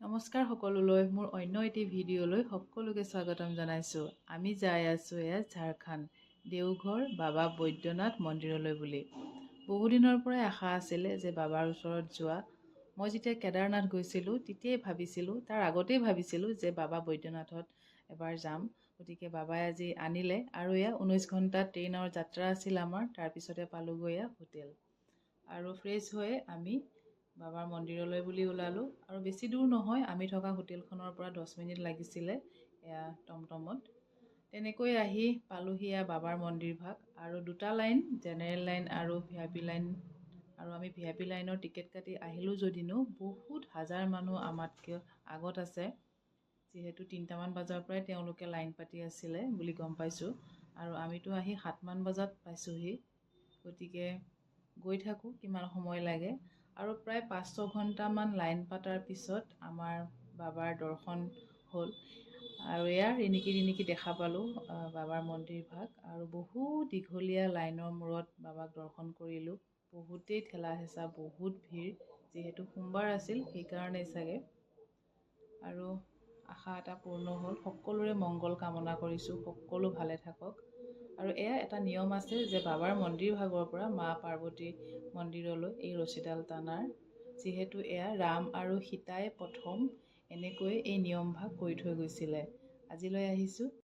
নমস্কাৰ সকলোলৈ মোৰ অন্য এটি ভিডিঅ'লৈ সকলোকে স্বাগতম জনাইছোঁ। আমি যাই আছোঁ এয়া ঝাৰখণ্ড দেওঘৰ বাবা বৈদ্যনাথ মন্দিৰলৈ বুলি। বহুদিনৰ পৰাই আশা আছিলে যে বাবাৰ ওচৰত যোৱা। মই যেতিয়া কেদাৰনাথ গৈছিলোঁ তেতিয়াই ভাবিছিলোঁ, তাৰ আগতেই ভাবিছিলোঁ যে বাবা বৈদ্যনাথত এবাৰ যাম। গতিকে বাবাই আজি আনিলে আৰু এয়া 19 ঘণ্টা ট্ৰেইনৰ যাত্ৰা আছিল আমাৰ। তাৰপিছতে পালোগৈ এয়া হোটেল আৰু ফ্ৰেছ হৈ আমি বাবাৰ মন্দিৰলৈ বুলি ওলালোঁ। আৰু বেছি দূৰ নহয়, আমি থকা হোটেলখনৰ পৰা 10 মিনিট লাগিছিলে এয়া টমটমত। তেনেকৈ আহি পালোহি এয়া বাবাৰ মন্দিৰ ভাগ। আৰু দুটা লাইন, জেনেৰেল লাইন আৰু VIP লাইন। আৰু আমি VIP লাইনৰ টিকেট কাটি আহিলোঁ যদিনো বহুত হাজাৰ মানুহ আমাতকৈ আগত আছে। যিহেতু 3টামান বজাৰ পৰাই তেওঁলোকে লাইন পাতি আছিলে বুলি গম পাইছোঁ। আৰু আমিতো আহি 7মান বজাত পাইছোঁহি। গতিকে গৈ থাকোঁ কিমান সময় লাগে। আৰু প্ৰায় 5-6 ঘণ্টামান লাইন পাতাৰ পিছত আমাৰ বাবাৰ দৰ্শন হ'ল। আৰু এয়া ৰিণিকি দেখা পালোঁ বাবাৰ মন্দিৰ ভাগ। আৰু বহু দীঘলীয়া লাইনৰ মূৰত বাবাক দৰ্শন কৰিলোঁ। বহুতেই ঠেলা হেঁচা, বহুত ভিৰ। যিহেতু সোমবাৰ আছিল সেইকাৰণেই চাগে। আৰু আশা এটা পূৰ্ণ হ'ল। সকলোৰে মংগল কামনা কৰিছোঁ, সকলো ভালে থাকক। আৰু এয়া এটা নিয়ম আছে যে বাবাৰ মন্দিৰ ভাগৰ পৰা মা পাৰ্বতীৰ মন্দিৰলৈ এই ৰছীডাল টানাৰ। যিহেতু এয়া ৰাম আৰু সীতাই প্ৰথম এনেকৈ এই নিয়ম ভাগ কৰি থৈ গৈছিলে। আজিলৈ আহিছোঁ।